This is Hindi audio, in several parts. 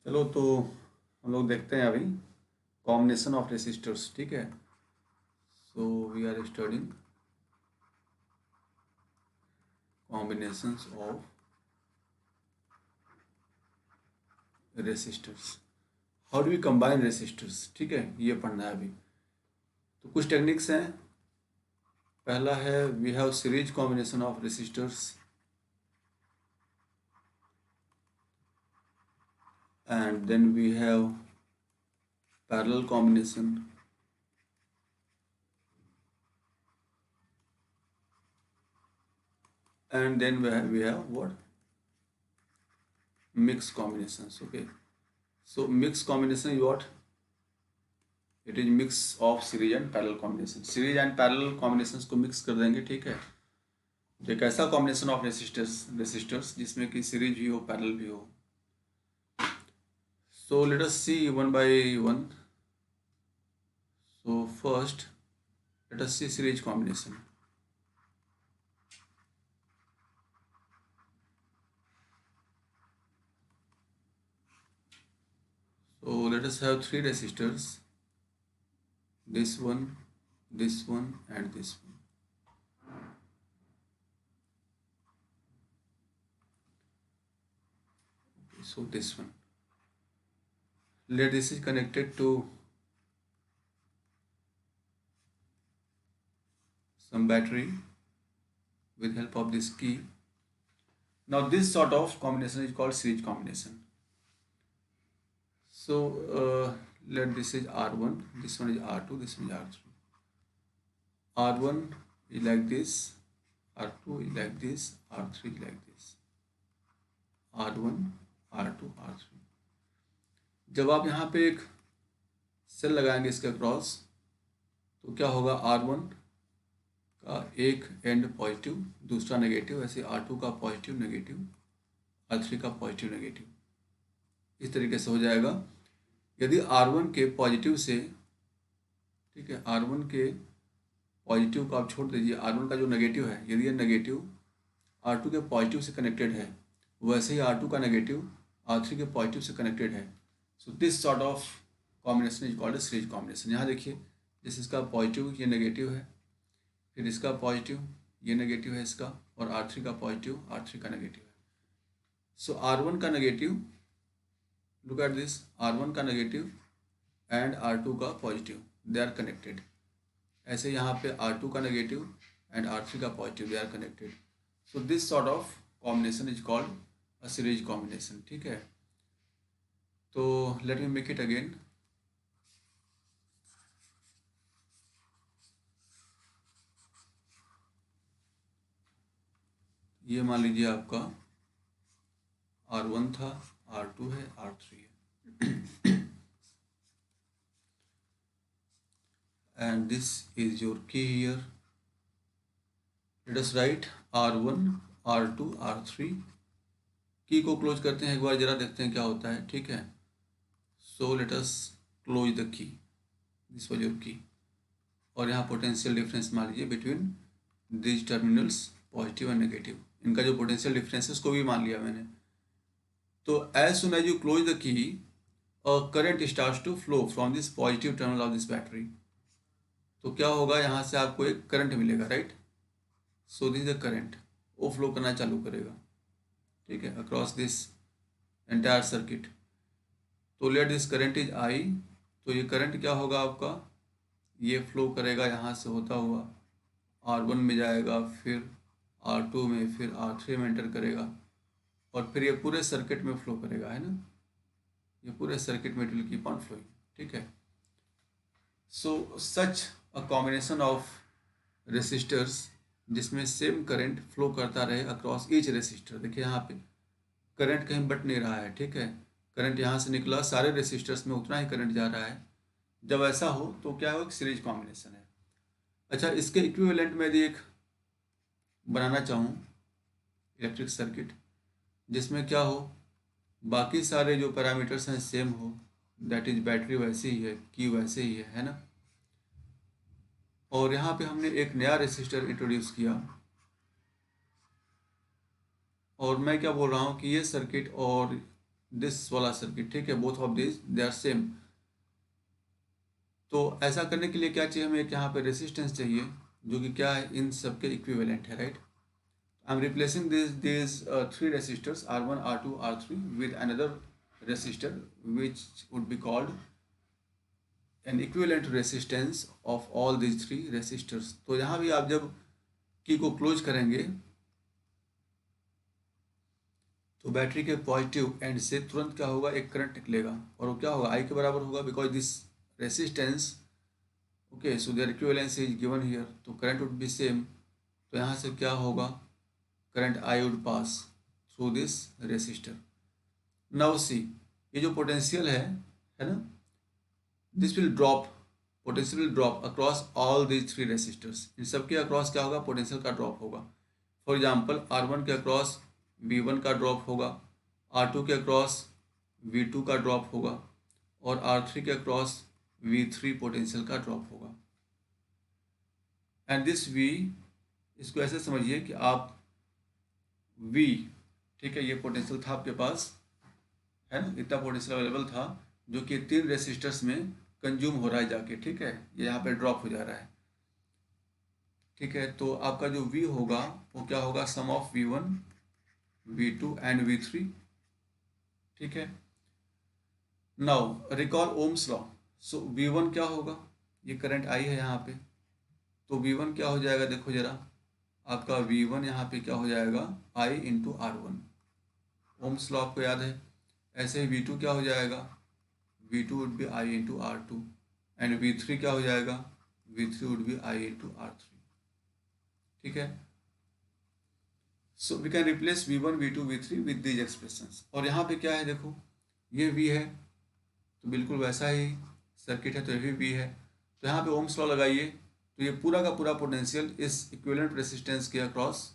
चलो तो हम लोग देखते हैं अभी कॉम्बिनेशन ऑफ रेसिस्टर्स। ठीक है, so we are studying combinations of resistors. How do we combine resistors. ठीक है, ये पढ़ना है अभी। तो कुछ टेक्निक्स हैं। पहला है we have series combination of resistors and then we have parallel combination and then we have what mixed combinations. Okay, so mixed combination is what? It is mix of series and parallel combination. Series and parallel combinations को mix कर देंगे। ठीक है, तो एक ऐसा combination of resistors जिसमें कि series भी हो parallel भी हो। So let us see one by one. So first let us see series combination. So let us have three resistors, this one, and this one. Okay, so this one, let this is connected to some battery with help of this key. Now this sort of combination is called series combination. So let this is R1, this one is R2, this one is R3. R1 is like this, R2 is like this, R3 is like this, R1, R2, R3. जब आप यहाँ पे एक सेल लगाएंगे इसके क्रॉस, तो क्या होगा? R1 का एक एंड पॉजिटिव, दूसरा नेगेटिव, ऐसे R2 का पॉजिटिव नेगेटिव, R3 का पॉजिटिव नेगेटिव, इस तरीके से हो जाएगा। यदि R1 के पॉजिटिव से, ठीक है, R1 के पॉजिटिव को आप छोड़ दीजिए, R1 का जो नेगेटिव है, यदि ये नेगेटिव R2 के पॉजिटिव से कनेक्टेड है, वैसे ही R2 का नेगेटिव R3 के पॉजिटिव से कनेक्टेड है। So this sort of combination is called series combination. यहाँ देखिए, जैसे इसका पॉजिटिव ये नेगेटिव है, फिर इसका पॉजिटिव ये नेगेटिव है इसका, और R3 का पॉजिटिव R3 का नेगेटिव है। सो R1 का negative, look at this, R1 का नेगेटिव एंड R2 का पॉजिटिव, दे आर कनेक्टेड। ऐसे यहाँ पे R2 का नेगेटिव एंड R3 का positive, they are connected. So this sort of combination is called a series combination. ठीक है, तो let me make it again. ये मान लीजिए आपका R1 था, R2 है, R3 है and this is your key here. Let us write R1, R2, R3। की को क्लोज करते हैं एक बार, जरा देखते हैं क्या होता है। ठीक है, so let us close the की, दिस वाज योर की, और यहाँ पोटेंशियल डिफरेंस मान लीजिए between this terminals, positive and negative, इनका जो पोटेंशियल डिफरेंस है उसको भी मान लिया मैंने। तो as soon as you close the key, current starts to flow from this positive terminal of this battery. तो क्या होगा, यहाँ से आपको एक करंट मिलेगा, right? So this the current, वो फ्लो करना चालू करेगा, ठीक है, अक्रॉस दिस एंटायर सर्किट। तो let this current is I. तो ये करंट क्या होगा आपका, ये फ्लो करेगा यहाँ से होता हुआ R1 में जाएगा, फिर R2 में, फिर R3 में एंटर करेगा, और फिर ये पूरे सर्किट में फ्लो करेगा, है ना? ये पूरे सर्किट में it will keep on flowing. ठीक है, so such a combination of resistors जिसमें सेम करंट फ्लो करता रहे अक्रॉस ईच रेसिस्टर। देखिए यहाँ पे करंट कहीं बट नहीं रहा है, ठीक है, करंट यहाँ से निकला, सारे रेसिस्टर्स में उतना ही करंट जा रहा है। जब ऐसा हो तो क्या हो, एक सीरीज कॉम्बिनेशन है। अच्छा, इसके इक्विवेलेंट में यदि एक बनाना चाहूँ इलेक्ट्रिक सर्किट जिसमें क्या हो, बाकी सारे जो पैरामीटर्स हैं सेम हो, दैट इज बैटरी वैसे ही है, की वैसे ही है ना, और यहाँ पे हमने एक नया रेसिस्टर इंट्रोड्यूस किया, और मैं क्या बोल रहा हूँ कि ये सर्किट और दिस वाला सर्किट, ठीक है, both of this they are same. तो ऐसा करने के लिए क्या चाहिए हमें, एक यहाँ पे रेसिस्टेंस चाहिए जो कि क्या है, इन सब के इक्विवेलेंट है, right. I am replacing these three resistors R1, R2, R3 with another resistor which would be called an equivalent resistance of all these three resistors। तो यहाँ भी आप जब की को क्लोज करेंगे तो बैटरी के पॉजिटिव एंड से तुरंत क्या होगा, एक करंट निकलेगा और वो क्या होगा, आई के बराबर होगा, because this resistance, okay, so there equivalence is given here, तो करंट वुड बी सेम। तो यहाँ से क्या होगा, current I would pass through this resistor. Now see, ये जो पोटेंशियल है ना, this will drop, potential will drop across all these three resistors. इन सब के अक्रॉस क्या होगा, पोटेंशियल का ड्रॉप होगा। फॉर एग्जांपल R1 के अक्रॉस V1 का ड्रॉप होगा, R2 के अक्रॉस V2 का ड्रॉप होगा और R3 के अक्रॉस V3 पोटेंशियल का ड्रॉप होगा। एंड दिस V, इसको ऐसे समझिए कि आप V, ठीक है, ये पोटेंशियल था आपके पास, है ना, इतना पोटेंशियल अवेलेबल था जो कि तीन रेसिस्टर्स में कंज्यूम हो रहा है जाके, ठीक है, ये यहाँ पे ड्रॉप हो जा रहा है, ठीक है। तो आपका जो V होगा वो क्या होगा, सम of V1, V2 and V3, ठीक है। Now recall Ohm's law. So V1 क्या होगा, ये करंट आई है यहाँ पे, तो V1 क्या हो जाएगा, देखो जरा, आपका V1 यहाँ पे क्या हो जाएगा, I into R1, Ohm's law आपको याद है। ऐसे ही V2 क्या हो जाएगा, V2 would be I into R2 and V3 क्या हो जाएगा, V3 would be I into R3, ठीक है। So we can replace V1, V2, V3 with these expressions. और यहाँ पे क्या है, देखो ये V है तो बिल्कुल वैसा ही सर्किट है, तो ये भी V है, तो यहाँ पे ओम्स लॉ लगाइए, तो ये पूरा का पूरा पोटेंशियल इस इक्विवेलेंट रेसिस्टेंस के अक्रॉस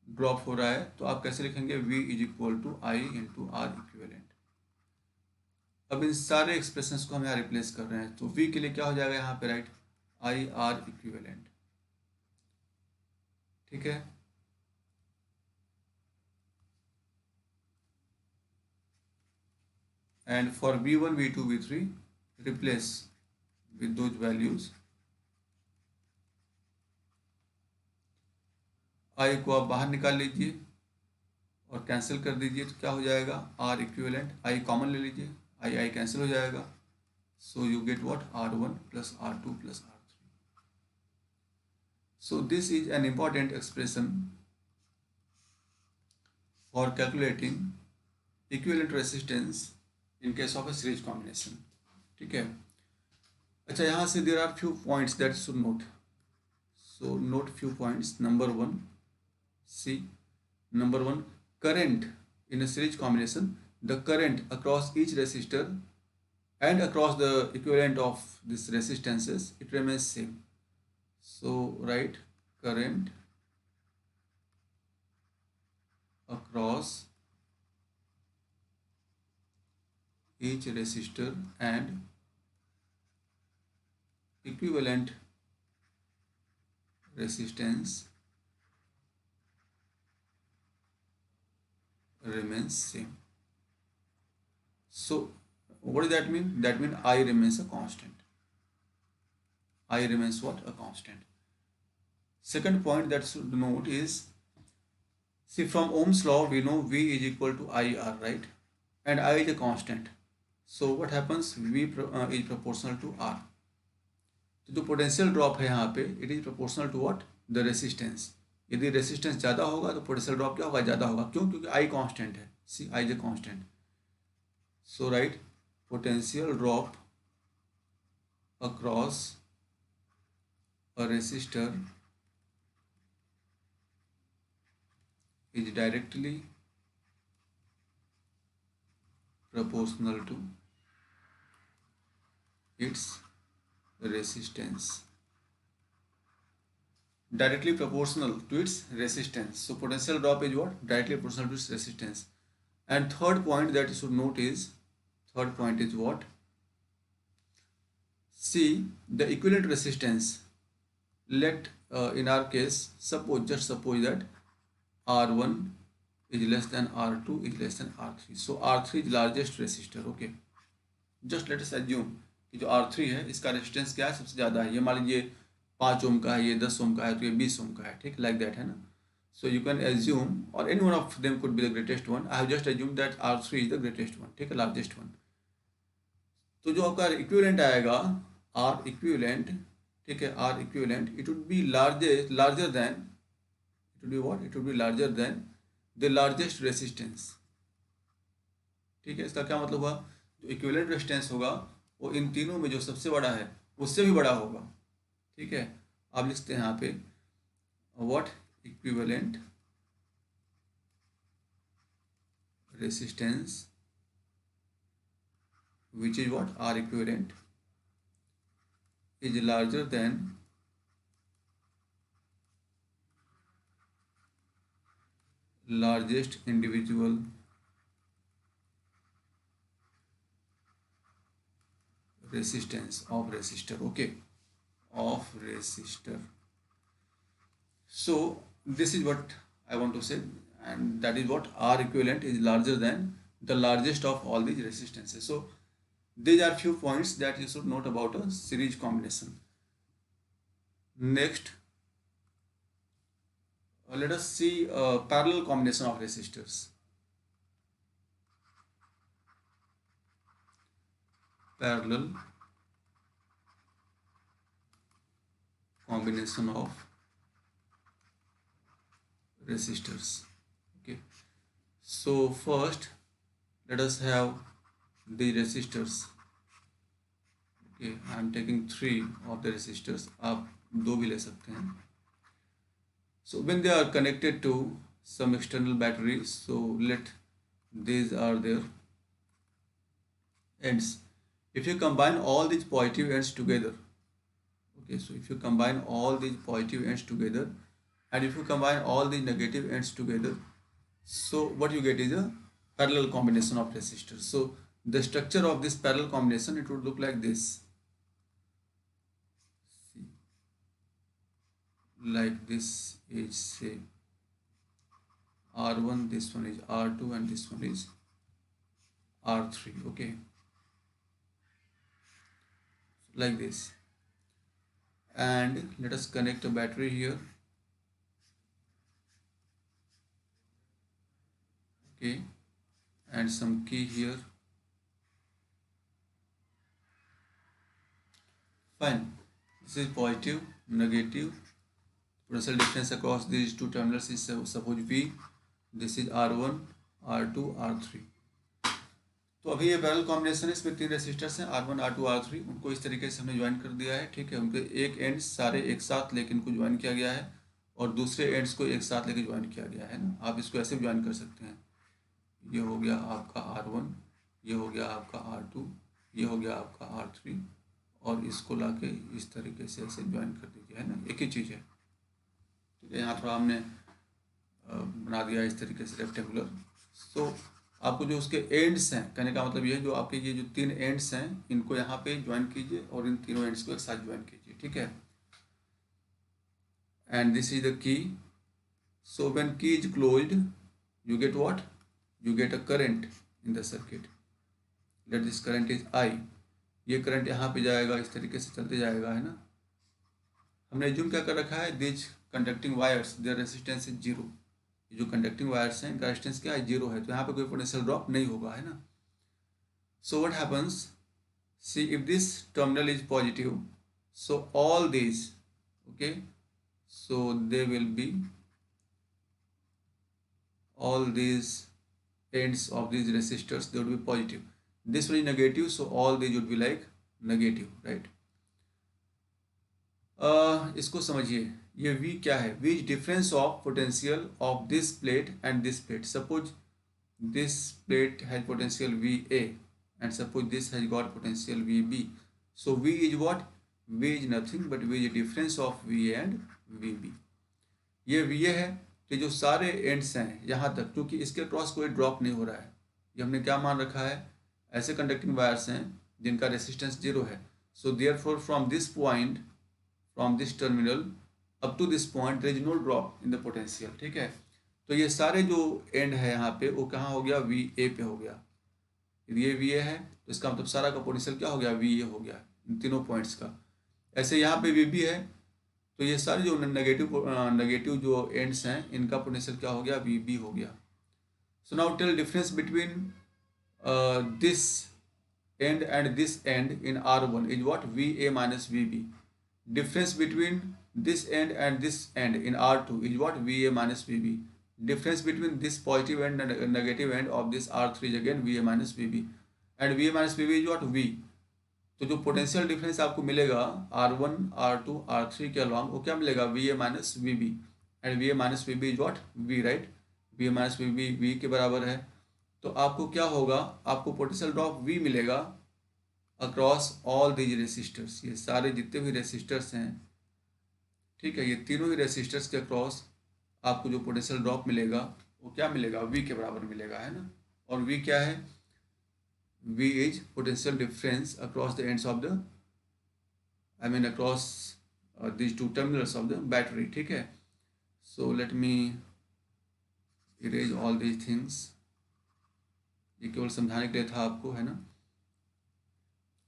ड्रॉप हो रहा है। तो आप कैसे लिखेंगे, V is equal to I into R equivalent. अब इन सारे एक्सप्रेशंस को हम यहाँ रिप्लेस कर रहे हैं, तो V के लिए क्या हो जाएगा यहाँ पे, राइट, आई आर इक्विवेलेंट, ठीक है। And for V1, V2, V3 replace with those values, I को आप बाहर निकाल लीजिए और कैंसिल कर दीजिए, तो क्या हो जाएगा, आर इक्विवेलेंट, आई कॉमन ले लीजिए, आई कैंसिल हो जाएगा, so you get what, R1 plus R2 plus R3। So this is an important expression for calculating equivalent resistance in case of a series combination, ठीक है। अच्छा, यहाँ से there are few points that should note, so note few points. Number one, see, number one, current in a series combination, the current across each resistor and across the equivalent of this resistances, it remains same. So write current across each resistor and equivalent resistance remains same. So what does that mean? That means I remains a constant. I remains what? A constant. Second point that should note is, see, from Ohm's law we know V is equal to IR, right, and I is a constant, so what happens, V is proportional to R। तो जो पोटेंशियल ड्रॉप है यहाँ पे, it is proportional to what, the resistance. यदि रेसिस्टेंस ज़्यादा होगा तो पोटेंशियल ड्रॉप क्या होगा, ज़्यादा होगा, क्यों, क्योंकि आई कांस्टेंट है, see, I is a constant. So right, potential drop across a resistor is directly proportional to its resistance, directly proportional to its resistance. So potential drop is what, directly proportional to its resistance. And third point that you should note is, third point is what, see the equivalent resistance, let in our case suppose, just suppose that R1 is less than R2 is less than R3. So R3 is largest resistor. Okay, just let us assume कि जो R3 है इसका रेजिस्टेंस क्या है, सबसे ज़्यादा है। ये मान लीजिए 5 ओम का है, ये 10 ओम का है, तो ये 20 ओम का है, ठीक, लाइक दैट है ना। सो यू कैन एज्यूम, और any one of them could be the greatest one. I have just assume that R3 is the greatest one, ठीक है, लार्जेस्ट वन। तो जो आपका इक्विवेलेंट आएगा R इक्विवेलेंट, ठीक है, R equivalent, it would be larger than, it would be what, it would be larger than the largest resistance, ठीक है। इसका क्या मतलब हुआ, जो इक्विवेलेंट रेजिस्टेंस होगा वो इन तीनों में जो सबसे बड़ा है उससे भी बड़ा होगा, ठीक है। आप लिखते हैं यहाँ पे what equivalent resistance which is what R equivalent is larger than largest individual resistance of resistor, okay, of resistor. So this is what I want to say, and that is what R equivalent is larger than the largest of all these resistances. So these are few points that you should note about a series combination. Next, let us see a parallel combination of resistors. Parallel combination of resistors. Okay, so first let us have the resistors. Okay, I am taking 3 of the resistors, आप 2 भी ले सकते हैं. So when they are connected to some external battery, so let these are their ends. If you combine all these positive ends together, okay, so if you combine all these positive ends together and if you combine all the negative ends together, so what you get is a parallel combination of resistors. So the structure of this parallel combination, it would look like this. See, like this is, say, R1, this one is R2 and this one is R3, okay, like this. And let us connect a battery here, okay, and some key here. Fine, this is positive, negative. Potential difference across these two terminals is suppose V. This is R1, R2, R3. तो अभी ये पैरेलल कॉम्बिनेशन है, इसमें 3 रेसिस्टर्स हैं R1, R2, R3, उनको इस तरीके से हमने ज्वाइन कर दिया है, ठीक है। उनके एक एंड्स सारे एक साथ लेकिन इनको ज्वाइन किया गया है और दूसरे एंड्स को एक साथ लेकर ज्वाइन किया गया है ना। आप इसको ऐसे भी ज्वाइन कर सकते हैं, ये हो गया आपका R1, ये हो गया आपका R2, ये हो गया आपका R3, और इसको लाके इस तरीके से ऐसे ज्वाइन कर दीजिए, है ना, एक ही चीज़ है, ठीक है। यहाँ थोड़ा हमने बना दिया इस तरीके से रेक्टेंगुलर। सो आपको जो उसके एंड्स हैं, कहने का मतलब ये है, जो आपके ये जो 3 एंड्स हैं इनको यहाँ पे ज्वाइन कीजिए और इन तीनों एंड्स को एक साथ ज्वाइन कीजिए, ठीक है। And this is the key. So when key is closed you get what? You get a current in the circuit. Let this current is I. ये करंट यहाँ पे जाएगा, इस तरीके से चलते जाएगा, है ना। हमने एज्यूम क्या कर रखा है, this conducting wires their resistance is 0. ये जो कंडक्टिंग वायर्स हैं इनका रेजिस्टेंस क्या है, 0 है, तो यहाँ पे कोई पोटेंशियल ड्रॉप नहीं होगा, है ना। So what happens, see if this terminal is positive, so all these, okay, so they will be, all these ends of these resistors they would be positive. This will be negative, so all these would be like negative, right? इसको समझिए, ये V क्या है, V is difference of potential of this plate and this plate. Suppose this plate has potential VA and suppose this has got potential VB. So V is what? V is nothing but V is a difference of VA and VB. ये VA है कि जो सारे एंड्स हैं यहाँ तक, क्योंकि इसके क्रॉस कोई ड्रॉप नहीं हो रहा है, ये हमने क्या मान रखा है, ऐसे कंडक्टिंग वायर्स हैं जिनका रेसिस्टेंस 0 है. So therefore from this point, from this terminal up to this point there is no drop in the potential, ठीक है. तो ये सारे जो एंड है यहाँ पे वो कहाँ हो गया, वी ए पे हो गया। यदि ये वी ए है तो इसका मतलब सारा का पोटेंशियल क्या हो गया, वी ए हो गया इन तीनों पॉइंट्स का। ऐसे यहाँ पे वी बी है तो ये सारे जो नेगेटिव जो एंड्स हैं इनका पोटेंशियल क्या हो गया, वी बी हो गया। So now tell difference between this end and this end in R1 is what, VA minus VB. Difference between this end and this end in R2 is what, VA minus VB. Difference between this positive end and negative end of this R3 is again VA minus VB. And VA minus VB is what, V. तो जो पोटेंशियल डिफरेंस आपको मिलेगा R1, R2, R3 के अलॉन्ग वो क्या मिलेगा, VA minus VB। And VA minus VB is what, V, right. VA minus VB V के बराबर है। तो आपको क्या होगा, आपको पोटेंशियल ड्रॉप V मिलेगा अक्रॉस ऑल दीज रेसिस्टर्स, ये सारे जितने भी रेसिस्टर्स हैं, ठीक है, ये तीनों ही रेसिस्टर्स के अक्रॉस आपको जो पोटेंशियल ड्रॉप मिलेगा वो क्या मिलेगा, V के बराबर मिलेगा, है ना। और V क्या है, V is potential difference across the ends of the, across these two terminals of the battery, ठीक है। So let me erase all these things। ये केवल समझाने के लिए था आपको, है ना,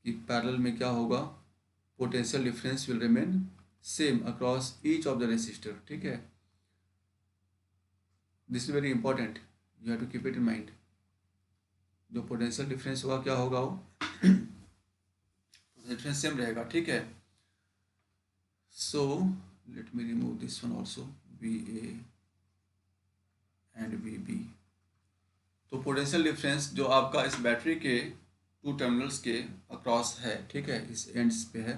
कि पैरेलल में क्या होगा, potential difference will remain same across each of the resistor, ठीक है। This is very important, you have to keep it in mind. जो पोटेंशियल डिफरेंस होगा क्या होगा, वो डिफरेंस सेम रहेगा, ठीक है। So let me remove this one also, V A and V B. तो पोटेंशियल डिफरेंस जो आपका इस बैटरी के टू टर्मिनल्स के अक्रॉस है, ठीक है, इस एंड्स पे है,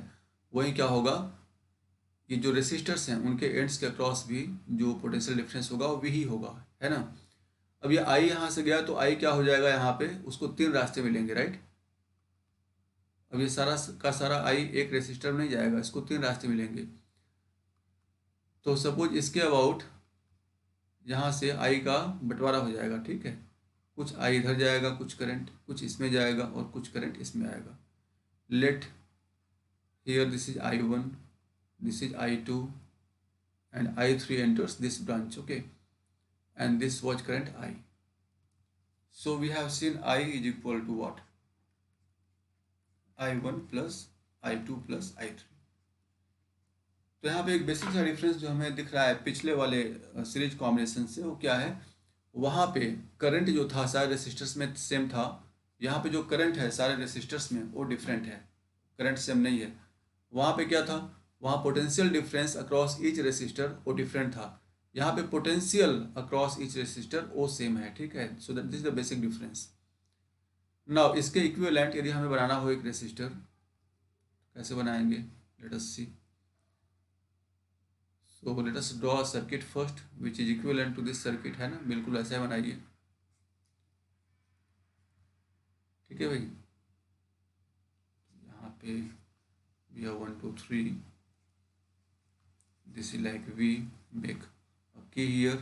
वही क्या होगा, ये जो रेसिस्टर्स हैं उनके एंड्स के अक्रॉस भी जो पोटेंशियल डिफरेंस होगा वो वही होगा, है ना। अब ये आई यहाँ से गया तो आई क्या हो जाएगा, यहाँ पे उसको तीन रास्ते मिलेंगे, राइट। अब ये सारा का सारा आई एक रेसिस्टर में नहीं जाएगा, इसको तीन रास्ते मिलेंगे। तो सपोज इसके अबाउट यहाँ से आई का बंटवारा हो जाएगा, ठीक है, कुछ आई इधर जाएगा, कुछ करंट कुछ इसमें जाएगा और कुछ करंट इसमें आएगा। Let here this is I1, this is I2 and I3 enters this branch, okay, and this was current I. So we have seen I is equal to what, I1 plus I2 plus I3। तो यहाँ पे एक बेसिक सा डिफरेंस जो हमें दिख रहा है पिछले वाले सीरीज कॉम्बिनेशन से, वो क्या है, वहाँ पे करंट जो था सारे रेसिस्टर्स में सेम था, यहाँ पे जो करंट है सारे रेसिस्टर्स में वो डिफरेंट है, करंट सेम नहीं है। वहाँ पे क्या था, वहाँ potential difference across each resistor वो डिफरेंट था, यहाँ पे पोटेंशियल अक्रॉस ईच रेसिस्टर वो सेम है, ठीक है। So that this is the basic difference. Now इसके इक्विवेलेंट यदि हमें बनाना हो एक रेसिस्टर, कैसे बनाएंगे, late us C. So let us draw a circuit first which is equivalent to this circuit, है ना, बिल्कुल ऐसा ही बनाइए, ठीक है भाई। यहाँ पे we have 1 2 3, this is like V, make a key here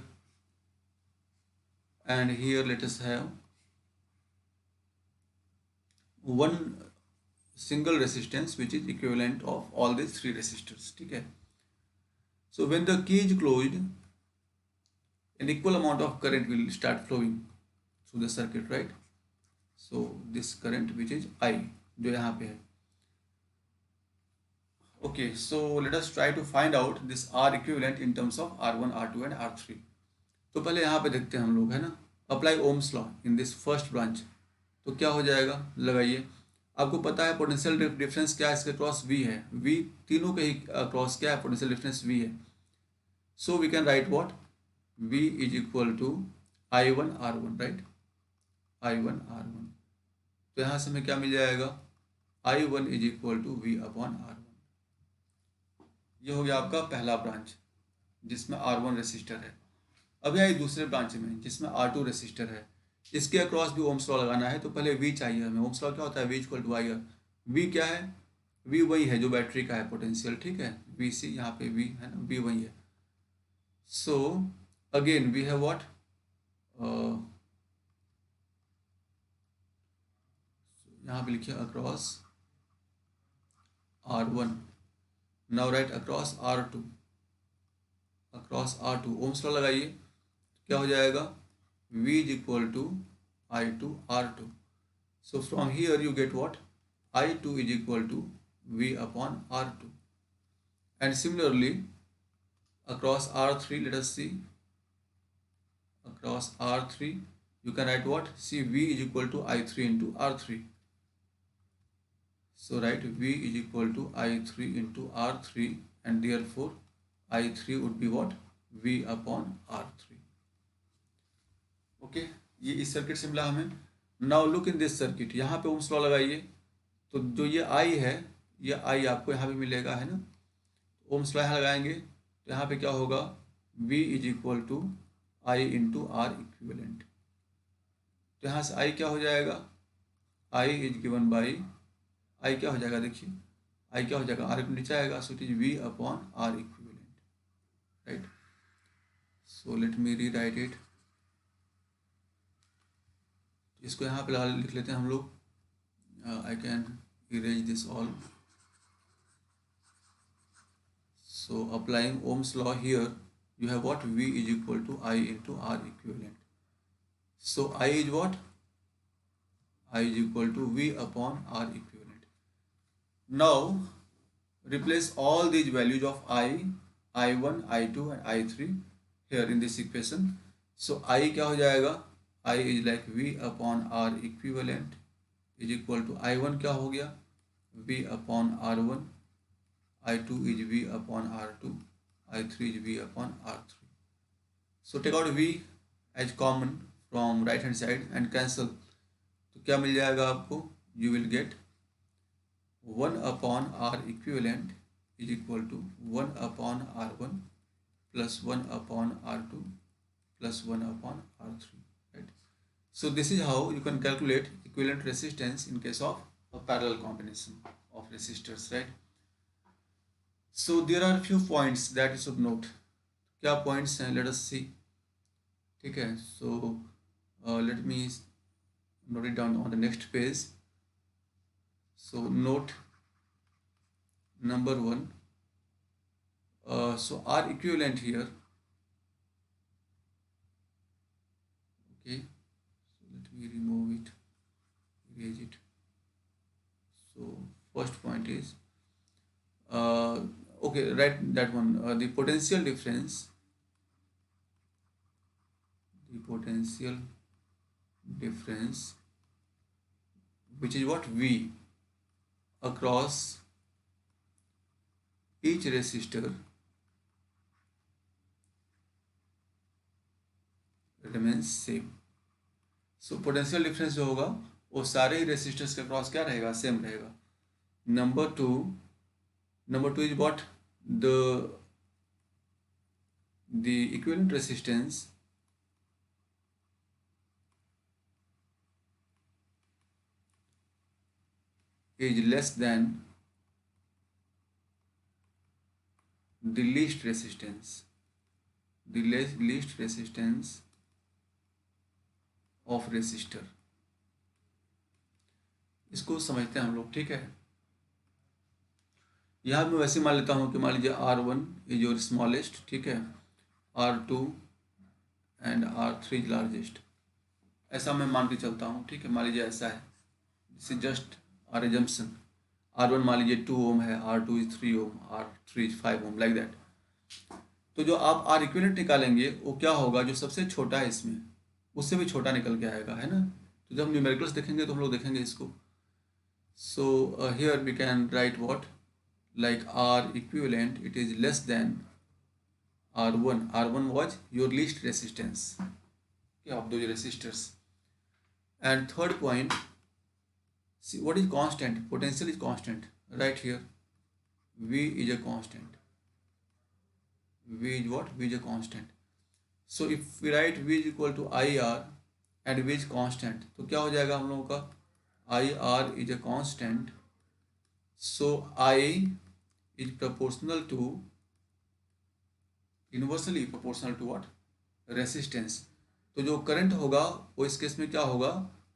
and here let us have one single resistance which is equivalent of all these three resistors, ठीक है। So when the key is closed, an equal amount of current will start flowing through the circuit, right? So this current which is I जो यहाँ पे है, okay, so let us try to find out this R equivalent in terms of R1, R2 and R3। तो पहले यहाँ पे देखते हैं हम लोग, है ना, apply Ohm's law in this first branch. तो क्या हो जाएगा, लगाइए। आपको पता है पोटेंशियल डिफरेंस क्या है, इसके क्रॉस V है, V तीनों के ही क्रॉस क्या है, पोटेंशियल डिफरेंस V है। So we can write what, V is equal to I1 R1, right, I1 R1। तो यहाँ से हमें क्या मिल जाएगा, I1 is equal to V upon R1। ये हो गया आपका पहला ब्रांच जिसमें R1 रेसिस्टर है। अब यहाँ दूसरे ब्रांच में जिसमें R2 रेसिस्टर है, इसके अक्रॉस भी ओम्स लॉ लगाना है, तो पहले V चाहिए हमें। ओम्स लॉ क्या होता है, V equal to IR। V क्या है, V वही है जो बैटरी का है पोटेंशियल, ठीक है, VC यहाँ पे V है ना, V वही है। So again we have what, यहाँ पे लिखिए across R1, now write across R2, across R2 Ohm's law लगाइए, क्या हो जाएगा, V is equal to I2 R2. So from here you get what, I2 is equal to V upon R2. And similarly across R3, let us see, across R3 you can write what, see V is equal to I3 into R3. So write V is equal to I3 into R3, and therefore I3 would be what, V upon R3. Okay, ये इस सर्किट से मिला हमें. Now look in this circuit, यहाँ पे ओम्स लॉ लगाइए. तो जो ये आई है, ये आई आपको यहाँ पे मिलेगा, है ना. ओम्स लॉ यहाँ लगाएंगे तो यहाँ पे क्या होगा, V is equal to I into R equivalent. तो यहाँ से आई क्या हो जाएगा, I is given by, I क्या हो जाएगा, देखिए आई क्या हो जाएगा, आर नीचे आएगा, so it is V upon R equivalent, right. So let me rewrite it. इसको यहाँ पे लिख लेते हैं हम लोग. I can erase this all. So applying Ohm's law here, you have what, V is equal to I into R equivalent. So I is what, I is equal to V upon R equivalent. Now replace all these values of I, I1, I2 and I3 here in this equation. So I क्या हो जाएगा, I is like V upon R equivalent is equal to I1 क्या हो गया, V upon R1, I2 is V upon R2, I3 is V upon R3. So take out V as common from right hand side and cancel. तो क्या मिल जाएगा आपको, you will get 1 upon R equivalent is equal to 1 upon R1 plus 1 upon R2 plus 1 upon R3, right. So this is how you can calculate equivalent resistance in case of a parallel combination of resistors, right. So there are few points that you should note. क्या points हैं, let us see. ठीक है, so let me note it down on the next page. So note number 1. So R equivalent here. Okay, so let me remove it, erase it. So first point is okay, write that one, the potential difference, which is what, V across each resistor remains same. So potential difference जो होगा वो सारे ही resistors के across क्या रहेगा, same रहेगा. Number two is what, the equivalent resistance is less than the least resistance, of resistor. इसको समझते हैं हम लोग, ठीक है. यहाँ मैं वैसे मान लेता हूँ कि मान लीजिए R1 इज योर स्मॉलेस्ट, ठीक है, R2 and R3 is largest, ऐसा मैं मान के चलता हूँ, ठीक है. मान लीजिए ऐसा है, this is just our assumption. R1 मान लीजिए 2 ओम है, R2 is 3 ohm, R3 is 5 ohm, like that. तो जो आप R इक्विवेलेंट निकालेंगे वो क्या होगा, जो सबसे छोटा है इसमें उससे भी छोटा निकल के आएगा, है ना. तो जब न्यूमेरिकल्स देखेंगे तो हम लोग देखेंगे इसको. So here we can write what, like R equivalent, it is less than R1. R1 was your least resistance of those resistors. And third point, see what is constant, potential is constant, right here V is a constant. V is what, V is a constant. So if we write V is equal to IR and V is constant, तो क्या हो जाएगा हम लोगों का, IR is a constant, so I is proportional to, inversely proportional to what, resistance. तो जो करंट होगा वो इस केस में क्या होगा,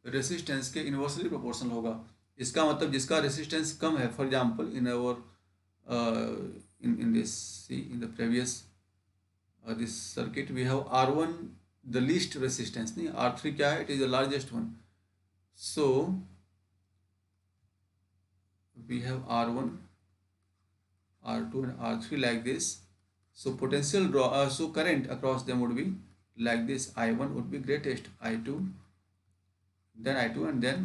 रेसिस्टेंस के इन्वर्सली प्रोपोर्शनल होगा. इसका मतलब जिसका रेसिस्टेंस कम है, for example in our in this, see in the previous this circuit we have R1 the least resistance, नहीं R3 क्या है, it is the largest one. So we have R1, R2 and R3 like this. So potential draw, so current across them would be like this. I1 would be greatest, I2, then I2, and then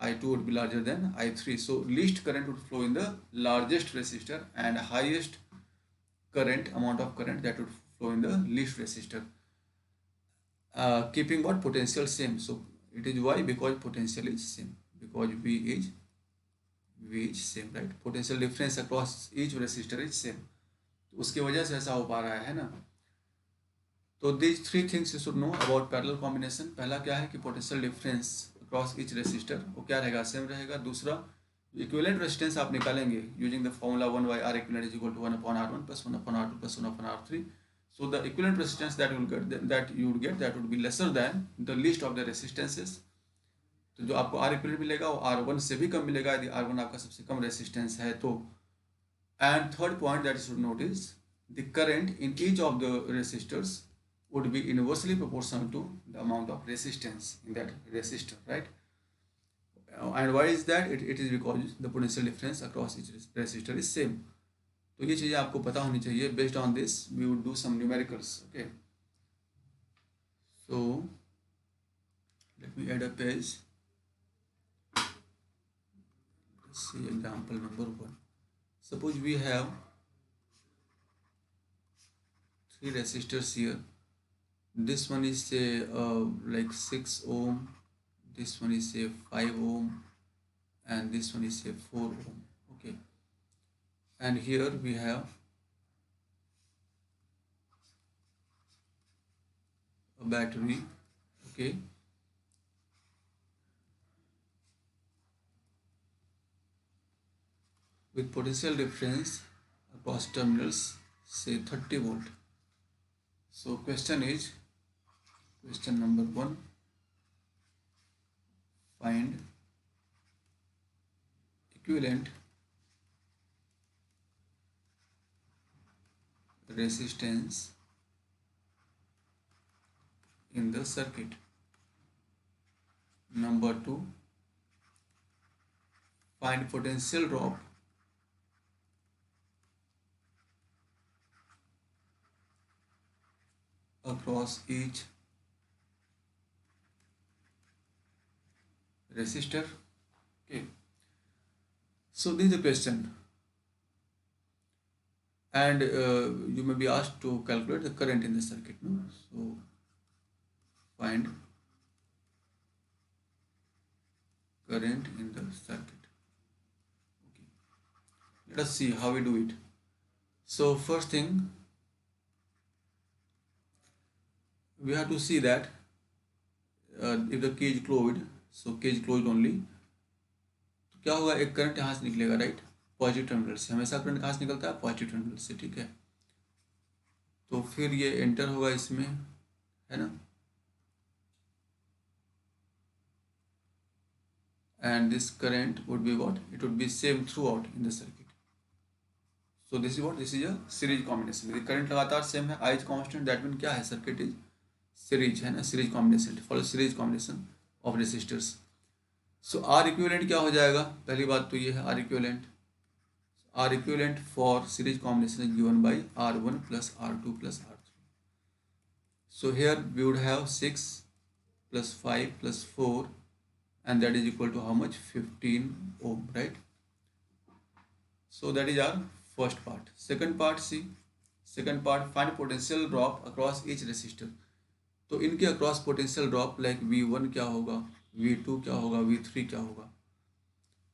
I2 would be larger than I3. So least current would flow in the largest resistor, and highest current, amount of current, that would flow in the least resistor, keeping what potential same. So it is why, because potential is same, because V is same, right? Potential difference across each resistor is same. तो उसकी वजह से ऐसा हो पा रहा है ना. तो these three things you should know about parallel combination. पहला क्या है कि potential difference across each resistor वो क्या रहेगा, सेम रहेगा. दूसरा, इक्विवेलेंट रेजिस्टेंस आप निकालेंगे using the formula 1/R equivalent is equal to 1/R1 plus 1/R2 plus 1/R3. So the equivalent resistance that you will get that would be lesser than the least of the resistances. तो जो आपको R equivalent मिलेगा वो R1 से भी कम मिलेगा यदि R1 आपका सबसे कम रेजिस्टेंस है तो. And third point that you should notice, the current in each of the resistors would be inversely proportional to the amount of resistance in that resistor, right? And why is that? It is because the potential difference across each resistor is same. तो ये चीज़ें आपको पता होनी चाहिए. Based on this, we would do some numericals. Okay. So let me add a page. Let's see example number 1. Suppose we have 3 resistors here. This one is say like 6 ohm, this one is say 5 ohm, and this one is say 4 ohm. Okay, and here we have a battery. Okay, with potential difference across terminals say 30 volt. So question number 1, find equivalent resistance in the circuit. Number 2, find potential drop across each resistor. Okay, so this is the question, and you may be asked to calculate the current in the circuit, no? So find current in the circuit. Okay, let us see how we do it. So first thing, we have to see that if the key is closed, so key is closed only, तो क्या होगा, एक करंट यहाँ से निकलेगा, राइट? पॉजिटिव टर्मिनल से. हमेशा करंट कहाँ से निकलता है? पॉजिटिव टर्मिनल से, ठीक है? तो फिर ये एंटर होगा इसमें, है ना? And this current would be what? It would be same throughout in the circuit. So this is what? This is a series combination. The current लगातार सेम है, I is constant, that means क्या है? Circuit is series, है ना? Series combination, follow series combination of resistors. So R equivalent क्या हो जाएगा? पहली बात तो ये है R equivalent. R equivalent for series combination is given by R1 plus R2 plus R3. So here we would have 6 plus 5 plus 4, and that is equal to how much? 15 ohm, right? So that is our first part. Second part, see, second part, find potential drop across each resistor. तो इनके across potential drop like V1 क्या होगा, V2 क्या होगा, V3 क्या होगा.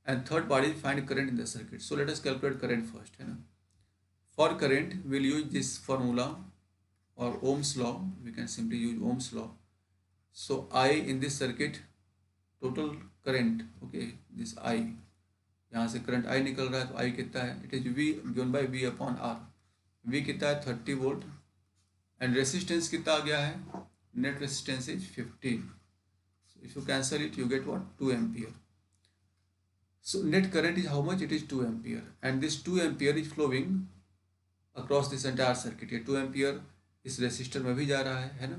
And third part is find current in the circuit. So let us calculate current first, है ना. For current will use this formula और Ohm's law. We can simply use Ohm's law. So I in this circuit, total current, okay, this I, यहाँ से करंट I निकल रहा है, तो I कितना है? It is V given by V upon R. V कितना है? 30 वोल्ट. एंड रेसिस्टेंस कितना आ गया है? Net resistance is 15. So if you cancel it, you get what? 2 ampere. So net current is how much? It is 2 ampere. And this 2 ampere is flowing across this entire circuit. ये 2 ampere इस resistor में भी जा रहा है ना?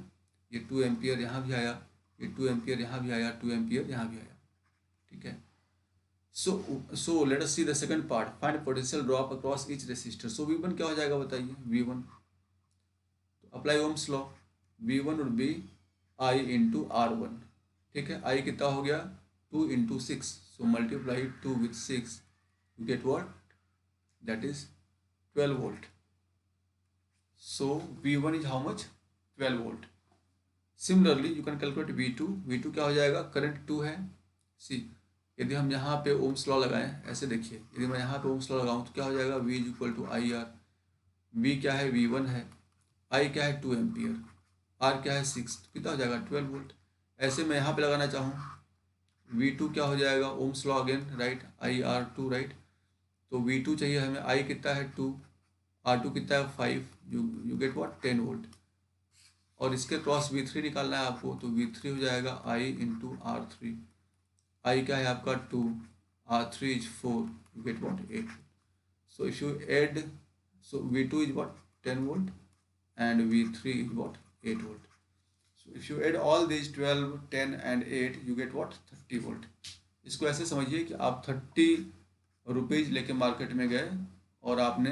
ये 2 एम्पियर यहाँ भी आया, ये 2 एम्पियर यहाँ भी आया, 2 एम्पियर यहाँ भी आया, ठीक है। So let us see the second part, find potential drop across each resistor. So V1 क्या हो जाएगा बताइए, V1 तो apply Ohm's law, V1 would be I into R1, ठीक है। I कितना हो गया 2 into 6, so multiply 2 with 6, you get what, that is 12 volt. So V1 is how much, 12 volt. Similarly you can calculate V2, V2 क्या हो जाएगा, करंट 2 है, सी यदि हम यहाँ पे ओम्स लॉ लगाएं, ऐसे देखिए यदि मैं यहाँ पे ओम्स लॉ लगाऊं तो क्या हो जाएगा, V is equal to I R. V क्या है, V1 है, I क्या है 2 एम्पियर, R क्या है 6, कितना हो जाएगा 12 वोल्ट। ऐसे मैं यहाँ पे लगाना चाहूँ V2 क्या हो जाएगा, Ohm's law again right, IR2 right, तो V2 चाहिए हमें, I कितना है 2, R2 कितना है 5, यू गेट व्हाट 10 वोल्ट। और इसके क्रॉस V3 निकालना है आपको, तो V3 हो जाएगा I इंटू R3, I क्या है आपका 2, R3 is 4, you get what 8। So if you add, so V2 is what 10 volt and V3 is what 8 volt। So if you add all these 12, 10 and 8, you get what 30 volt। इसको ऐसे समझिए कि आप 30 रुपीज़ लेके मार्केट में गए और आपने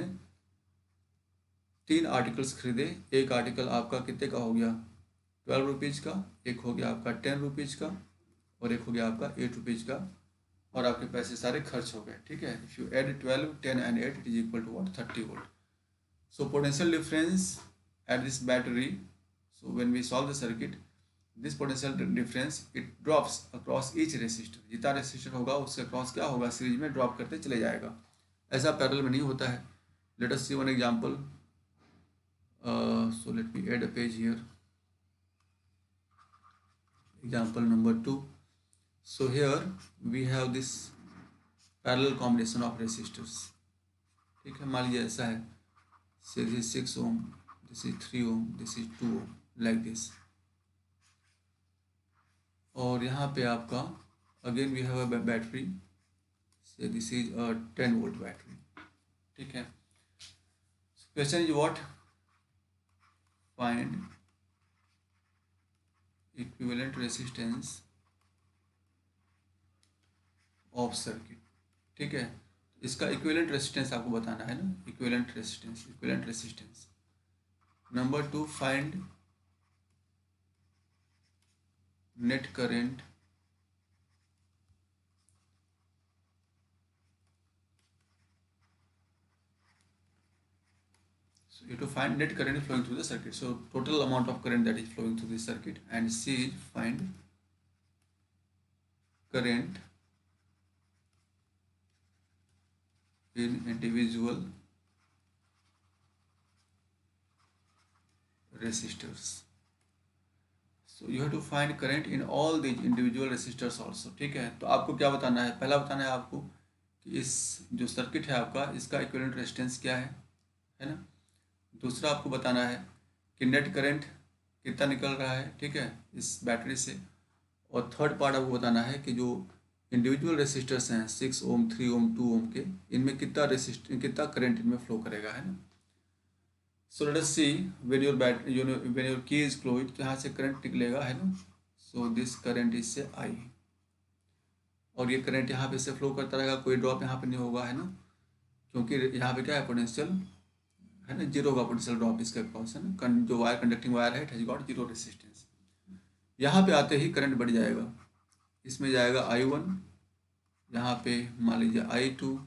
3 आर्टिकल्स खरीदे, एक आर्टिकल आपका कितने का हो गया 12 रुपीज़ का, एक हो गया आपका 10 रुपीज़ का, और एक हो गया आपका 8 रुपीज़ का, और आपके पैसे सारे खर्च हो गए, ठीक है। If you add 12, 10 and 8, it is equal to what 30 volt. So potential difference at this battery, so when we solve the circuit, this potential difference it drops across each resistor, जितना रेसिस्टर होगा उसके अक्रॉस क्या होगा, सीरीज में ड्रॉप करते चले जाएगा, ऐसा पैरेलल में नहीं होता है। Let us see one example, so let me add a page here, example number 2। So here we have this parallel combination of resistors, ठीक है। मान लीजिए ऐसा है, say this is 6 ohm, this is 3 ohm, this is 2 ohm, like this। और यहाँ पे आपका again we have a battery, say this is a 10 volt battery, ठीक है। Question is what, find equivalent resistance of circuit, ठीक है। इसका इक्विवेलेंट रेजिस्टेंस आपको बताना है ना, equivalent resistance. Number 2, find net current so you have to find net current flowing through the circuit, so total amount of current that is flowing through this circuit, and C is find current in individual resistors, so you have to find current in all these individual resistors also, ठीक है। तो आपको क्या बताना है, पहला बताना है आपको कि इस जो सर्किट है आपका, इसका इक्विवेलेंट रेजिस्टेंस क्या है ना। दूसरा आपको बताना है कि नेट करंट कितना निकल रहा है, ठीक है, इस बैटरी से। और थर्ड पार्ट आपको बताना है कि जो इंडिविजुअल रेसिस्टर्स हैं 6 ओम, 3 ओम, 2 ओम के, इनमें कितना करंट इनमें फ्लो करेगा, है ना। सो let us see when your की इज क्लोज्ड, तो यहाँ से करंट निकलेगा, है ना। सो दिस करंट इज से आई, और ये करंट यहाँ पे से फ्लो करता रहेगा, कोई ड्रॉप यहाँ पे नहीं होगा, है ना, क्योंकि यहाँ पे क्या है पोटेंशियल, है ना, जीरो का पोटेंशियल ड्रॉप इसके अक्रॉस, है ना। जो वायर कंडक्टिंग वायर है it has got zero resistance. यहाँ पे आते ही करंट बढ़ जाएगा, इसमें जाएगा I1, यहाँ पे मान लीजिए I2,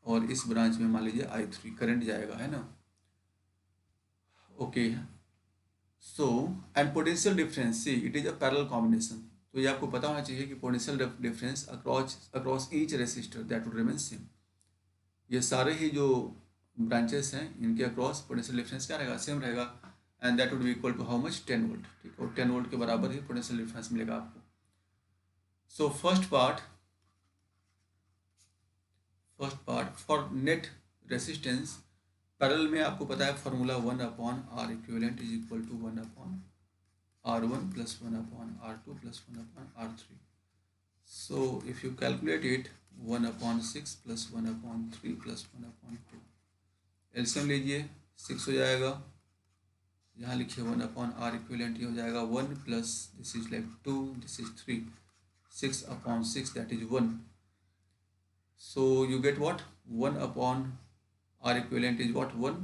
और इस ब्रांच में मान लीजिए I3 करंट जाएगा, है ना। Okay, so and potential difference, see it is a parallel combination, तो ये आपको पता होना चाहिए कि potential difference across each resistor that would remain same. ये सारे ही जो ब्रांचेस हैं इनके अक्रॉस पोटेंशियल डिफरेंस क्या रहेगा, सेम रहेगा, and that would be equal to how much 10 volt, ठीक है। और 10 वोल्ट के बराबर ही पोटेंशियल डिफरेंस मिलेगा आपको। So first part for net resistance parallel में आपको पता है formula 1/R equivalent is equal to 1/R1 plus 1/R2 plus 1/R3। So if you calculate it 1/6 plus 1/3 plus 1/2, LCM लीजिए 6 हो जाएगा, यहाँ लिखिए 1/R इक्विवेलेंट, ये हो जाएगा 1 plus this is like 2, this is 3, 6/6 that is 1. So you get what? 1/R equivalent is what? 1.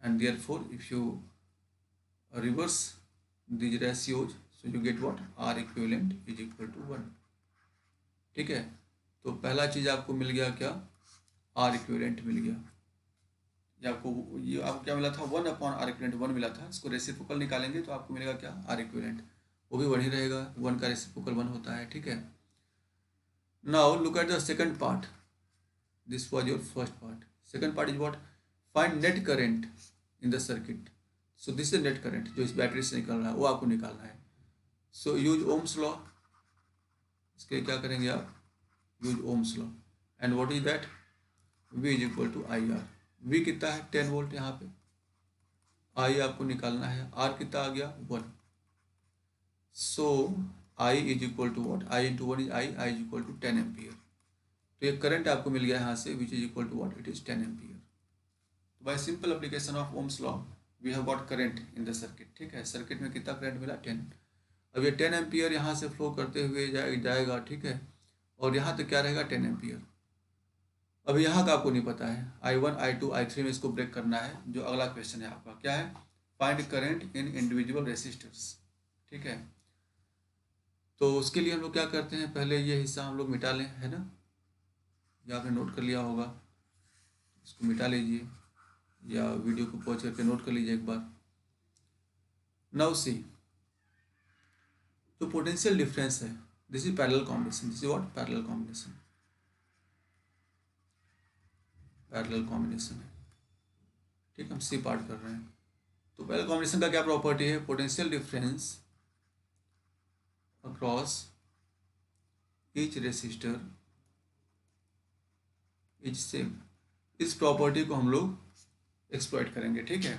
And therefore if you reverse these ratios, so you get what? R equivalent is equal to 1. ठीक है, तो पहला चीज़ आपको मिल गया क्या? R equivalent मिल गया. ये आपको क्या मिला था? 1/R equivalent 1 मिला था. इसको रेसिप्रोकल निकालेंगे तो आपको मिलेगा क्या? R equivalent. वो भी 1 ही रहेगा, 1 का रेसिप्रोकल 1 होता है. ठीक है. Now look at the second part. This was your first part. Second part is what? Find net current in the circuit. So this is the net current जो इस बैटरी से निकल रहा है, वो आपको निकालना है. So use Ohm's law. इसके क्या करेंगे आप? Use Ohm's law. And what is that? V is equal to IR. V कितना है? 10 वोल्ट यहाँ पे. I आपको निकालना है. R कितना आ गया? 1. So I is equal to what? I into 1 is I is equal to 10 ampere. तो ये करंट आपको मिल गया यहाँ से, which is equal to what? It is 10 ampere. तो by simple application of Ohm's law we have got current in the circuit. ठीक है, सर्किट में कितना करंट मिला? 10. अब ये 10 एम्पियर यहाँ से फ्लो करते हुए जाएगा. ठीक है, और यहाँ तक क्या रहेगा? 10 एम्पियर. अब यहाँ का आपको नहीं पता है. I1, I2, I3 में इसको ब्रेक करना है. जो अगला क्वेश्चन है आपका क्या है? फाइंड करंट इन इंडिविजुअल रेसिस्टर्स. ठीक है, तो उसके लिए हम लोग क्या करते हैं? पहले ये हिस्सा हम लोग मिटा लें, है ना? या आपने नोट कर लिया होगा, इसको मिटा लीजिए या वीडियो को पॉज करके नोट कर लीजिए एक बार. नाउ सी, जो पोटेंशियल डिफरेंस है, this is parallel combination. This is what? Parallel combination. Parallel combination है. ठीक, हम सी पार्ट कर रहे हैं. तो पैरेलल कॉम्बिनेशन का क्या प्रॉपर्टी है? Potential difference across each resistor is same. इस प्रॉपर्टी को हम लोग एक्सप्लॉइट करेंगे. ठीक है,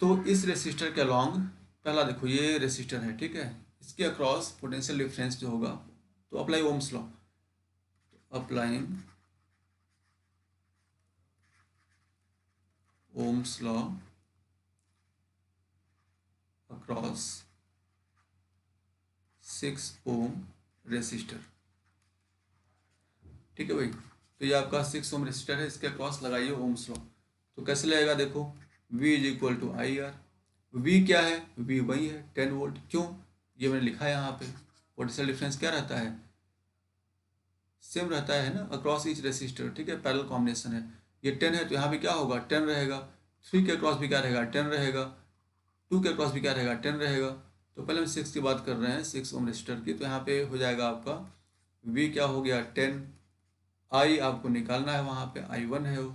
तो इस रेसिस्टर के अलॉन्ग, पहला देखो ये रेसिस्टर है. ठीक है, इसके अक्रॉस पोटेंशियल डिफरेंस जो होगा, तो apply Ohm's law. Applying Ohm's law across 6 ohm resistor. ठीक है भाई, तो ये आपका 6 ओम रेसिस्टर है, इसके क्रॉस लगाइए ओम्स लॉ. तो कैसे लगेगा? देखो V is equal to IR. V क्या है? V वही है 10 वोल्ट. क्यों? ये मैंने लिखा है यहाँ पे. पोटेंशियल डिफरेंस क्या रहता है? सेम रहता है ना, अक्रॉस ईच रेसिस्टर. ठीक है, पैरेलल कॉम्बिनेशन है. ये 10 है तो यहाँ भी क्या होगा? 10 रहेगा. 3 के क्रॉस भी क्या रहेगा? 10 रहेगा. 2 के क्रॉस भी क्या रहेगा? 10 रहेगा. तो पहले हम 6 की बात कर रहे हैं, 6 ओम रेसिस्टर की. तो यहाँ पे हो जाएगा आपका V क्या हो गया? 10. I आपको निकालना है, वहाँ पे I1 है वो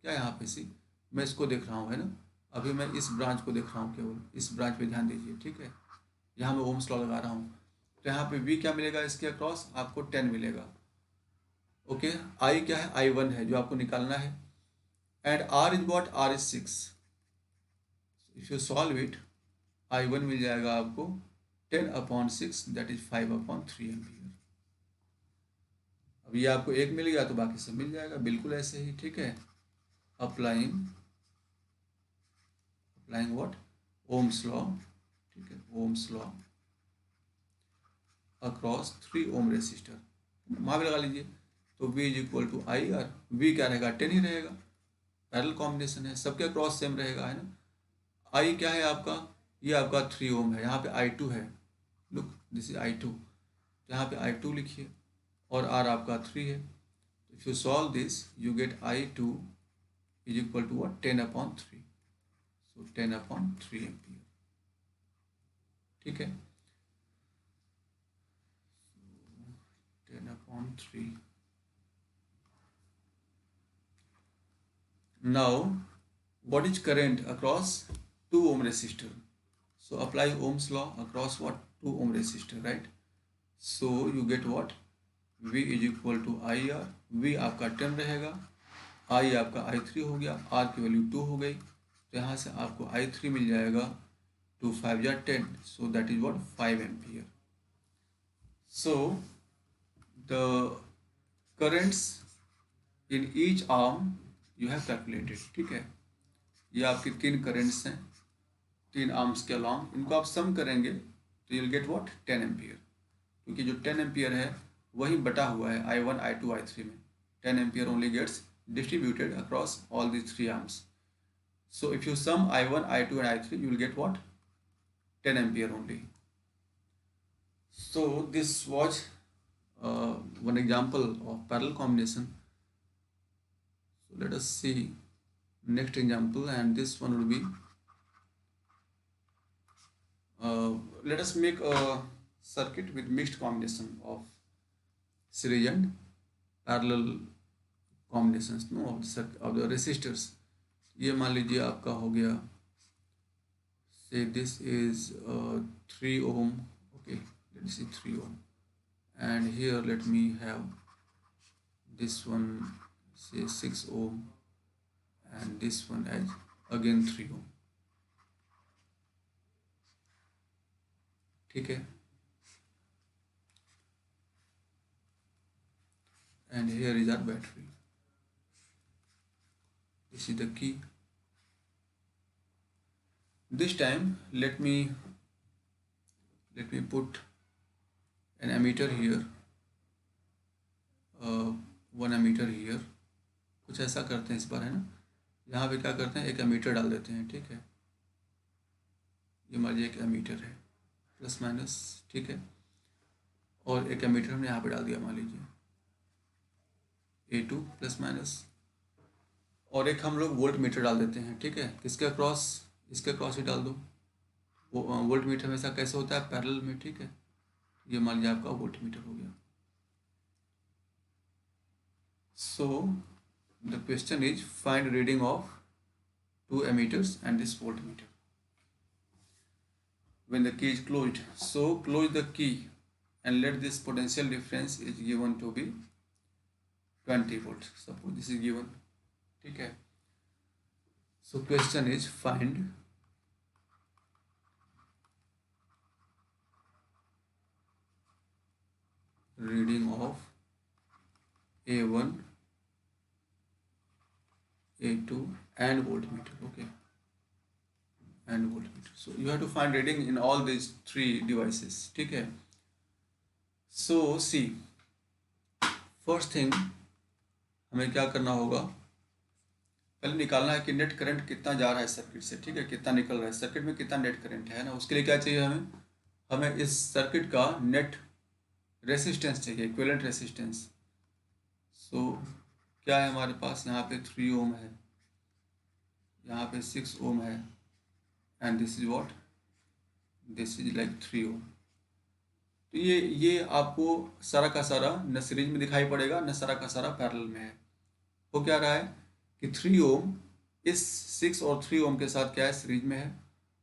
क्या यहाँ पे? सी, मैं इसको देख रहा हूँ, है ना? अभी मैं इस ब्रांच को देख रहा हूँ, केवल इस ब्रांच पे ध्यान दीजिए. ठीक है, यहाँ मैं ओम्स लॉ लगा रहा हूँ. तो यहाँ पे V क्या मिलेगा? इसके अक्रॉस आपको 10 मिलेगा. ओके, I क्या है? I1 है जो आपको निकालना है. And R is what? R is 6. If you solve it, I1 मिल जाएगा आपको 10/6 दैट इज 5/3 एम्पियर. अब ये आपको एक मिल गया तो बाकी सब मिल जाएगा, बिल्कुल ऐसे ही. ठीक है, अप्लाइंग व्हाट? Ohms law. ठीक है, Ohm's law across 3 ohm resistor. वहाँ भी लगा लीजिए. तो V is equal to IR. V क्या रहेगा? 10 ही रहेगा. पैरेलल कॉम्बिनेशन है, सबके क्रॉस सेम रहेगा, है ना? I क्या है आपका? ये आपका 3 ओम है. यहाँ पे I2 है. Look, this is I2. यहाँ पे I2 लिखिए और R आपका 3 है. If you solve this you get I2 is equal to what? 10/3. So 10/3 ampere. ठीक है, 10/3. Now what is current across 2 ohm resistor? So apply Ohm's law across what? 2 ohm resistor, right? So you get what? V is equal to IR. V आपका 10 रहेगा. I आपका I3 हो गया. R की वैल्यू 2 हो गई. तो यहाँ से आपको I3 मिल जाएगा 2 5 या 10. So that is what? 5 ampere. So the currents in each arm you have calculated. ठीक है, ये आपकी 3 करेंट्स हैं 3 आर्म्स के अलॉन्ग, इनको आप सम करेंगे तो you will get what 10 ampere, क्योंकि जो 10 एम्पियर है वही बटा हुआ है I1 I2 I3 में. 10 ampere only gets distributed across all these 3 arms. So if you sum I1 I2 and I3 you will get what 10 ampere only. So this was one example of parallel combination. So let us see next example, and this one will be let us make a circuit with mixed combination of series and parallel combinations of the resistors. ये मान लीजिए आपका हो गया, say this is 3 ohm, okay, let's see 3 ohm, and here let me have this one say 6 ohm and this one as again 3 ohm. ठीक है, and here is our battery. This is the key. This time let me put an ammeter here, one ammeter here. कुछ ऐसा करते हैं इस बार, है ना. यहाँ पे क्या करते हैं, एक एमीटर डाल देते हैं. ठीक है, ये मान लीजिए एक एमीटर है प्लस माइनस. ठीक है, और एक एमीटर हमने यहाँ पे डाल दिया, मान लीजिए A2 प्लस माइनस, और एक हम लोग वोल्ट मीटर डाल देते हैं. ठीक है, किसके अक्रॉस, इसके अक्रॉस ही डाल दो. वो वोल्ट मीटर हमेशा कैसे होता है, पैरेलल में. ठीक है, ये मान लीजिए आपका वोल्ट मीटर हो गया. So the question is find reading of 2 emitters and this voltmeter when the key is closed. So close the key and let this potential difference is given to be 20 volts. Suppose this is given. ठीक है, so question is find reading of A1 A2 and voltmeter. Okay, and voltmeter. So you have to find reading in all these 3 devices. ठीक है, so see first thing हमें क्या करना होगा, पहले निकालना है कि नेट करंट कितना जा रहा है सर्किट से. ठीक है, कितना निकल रहा है सर्किट में, कितना नेट करंट है ना. उसके लिए क्या चाहिए हमें इस सर्किट का नेट रेसिस्टेंस चाहिए, इक्विवेलेंट रेसिस्टेंस. सो क्या है हमारे पास, यहाँ पे 3 ओम है, यहाँ पे 6 ओम है, and this is what, this is like 3 ओम. तो ये आपको सारा का सारा न सीरीज में दिखाई पड़ेगा, न सारा का सारा पैरेलल में है. वो क्या रहा है कि 3 ओम इस 6 और 3 ओम के साथ क्या है, सीरीज में है,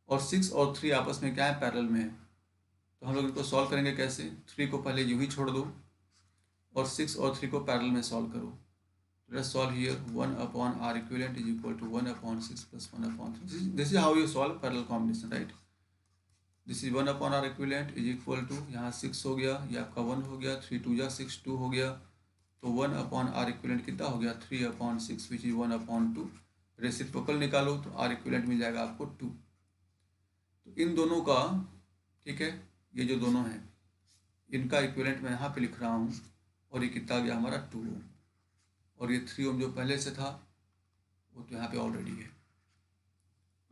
और 6 और 3 आपस में क्या है, पैरेलल में है. तो हम लोग इनको सॉल्व करेंगे कैसे, 3 को पहले यूँ ही छोड़ दो और 6 और 3 को पैरेलल में सॉल्व करो. Let's solve here. 1 upon R equivalent is equal to 1 upon 6 plus 1 upon 3. This is how you solve parallel combination, right? This is 1 upon R equivalent is equal to, यहाँ 6 हो गया, ये आपका 1 हो गया, 3 2 जा 6 2 हो गया. तो 1 upon R equivalent कितना हो गया, 3 upon 6 which is 1 upon 2. Reciprocal निकालो तो R equivalent मिल जाएगा आपको 2. तो इन दोनों का, ठीक है, ये जो दोनों हैं इनका इक्विवेलेंट मैं यहाँ पे लिख रहा हूँ, और ये कितना गया हमारा 2 ओम, और ये 3 ओम जो पहले से था वो तो यहाँ पे ऑलरेडी है.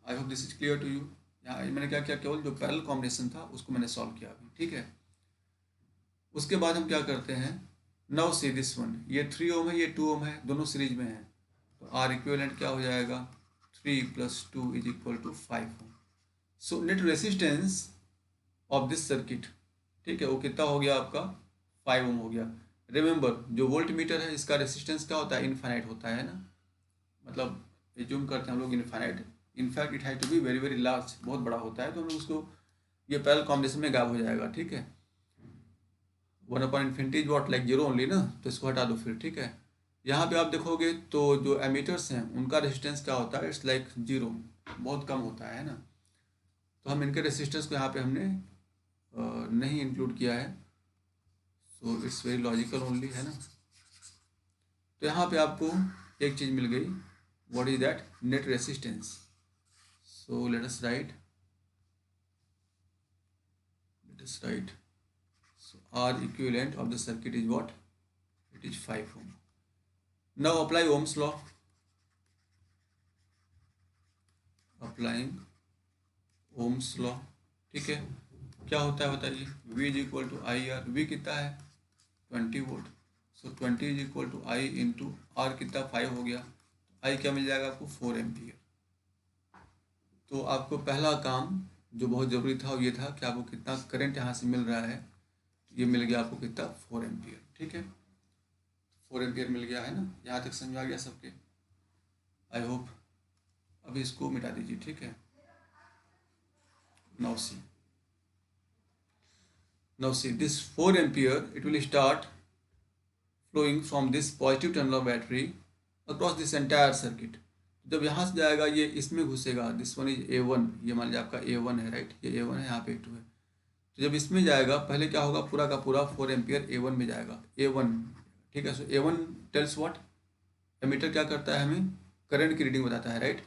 I hope this is clear to you. यहाँ मैंने क्या किया, केवल जो पैरेलल कॉम्बिनेशन था उसको मैंने सॉल्व किया अभी. ठीक है, उसके बाद हम क्या करते हैं, नाउ सी दिस वन, ये 3 ओम है, ये 2 ओम है, दोनों सीरीज में है. तो आर इक्विवेलेंट क्या हो जाएगा, 3 + 2 is equal to 5 ohm. So net resistance of this circuit, ठीक है, वो कितना हो गया आपका, 5 ओम हो गया. रिमेंबर जो वोल्ट मीटर है इसका रेसिस्टेंस क्या होता है, इनफाइनाइट होता है ना. मतलब एज्यूम करते हैं हम लोग infinite, in fact it have to be very very large, बहुत बड़ा होता है. तो हम लोग उसको ये पैरेलल कॉम्बिनेशन में गायब हो जाएगा. ठीक है, 1 upon infinity is what, like 0 only ना, तो इसको हटा दो फिर. ठीक है, यहाँ पे आप देखोगे तो जो एमीटर्स हैं उनका रेजिस्टेंस क्या होता है, इट्स लाइक 0, बहुत कम होता है ना. तो हम इनके रेजिस्टेंस को यहाँ पे हमने नहीं इंक्लूड किया है. So it's very logical only, है ना. तो यहाँ पे आपको एक चीज़ मिल गई, what is that, net resistance. So let us write. So R equivalent of the circuit is what? It is 5 ohm. Now apply Ohm's law. Applying Ohm's law. ठीक है, क्या होता है बताइए? V is equal to I R. V कितना है? 20 वोल्ट. So 20 is equal to I into R कितना? 5 हो गया. आई क्या मिल जाएगा आपको? 4 एम्पियर. तो आपको पहला काम जो बहुत ज़रूरी था वो ये था कि आपको कितना करंट यहाँ से मिल रहा है. ये मिल गया आपको कितना? 4 एम्पियर. ठीक है, 4 एम्पियर मिल गया है ना. यहाँ तक समझ आ गया सबके? I hope. अभी इसको मिटा दीजिए. ठीक है. Now see this 4 ampere, it will start flowing from this positive terminal of battery across this entire circuit. जब यहाँ से जाएगा ये इसमें घुसेगा. This one is A1. ये मान लीजिए आपका A1 है, राइट. ये A1 है, यहाँ पे A2 है. तो जब इसमें जाएगा पहले क्या होगा? पूरा का पूरा 4 एम्पियर A1 में जाएगा. A1. ठीक है. सो A1 टेल्स व्हाट? एमीटर क्या करता है? हमें करंट की रीडिंग बताता है, राइट.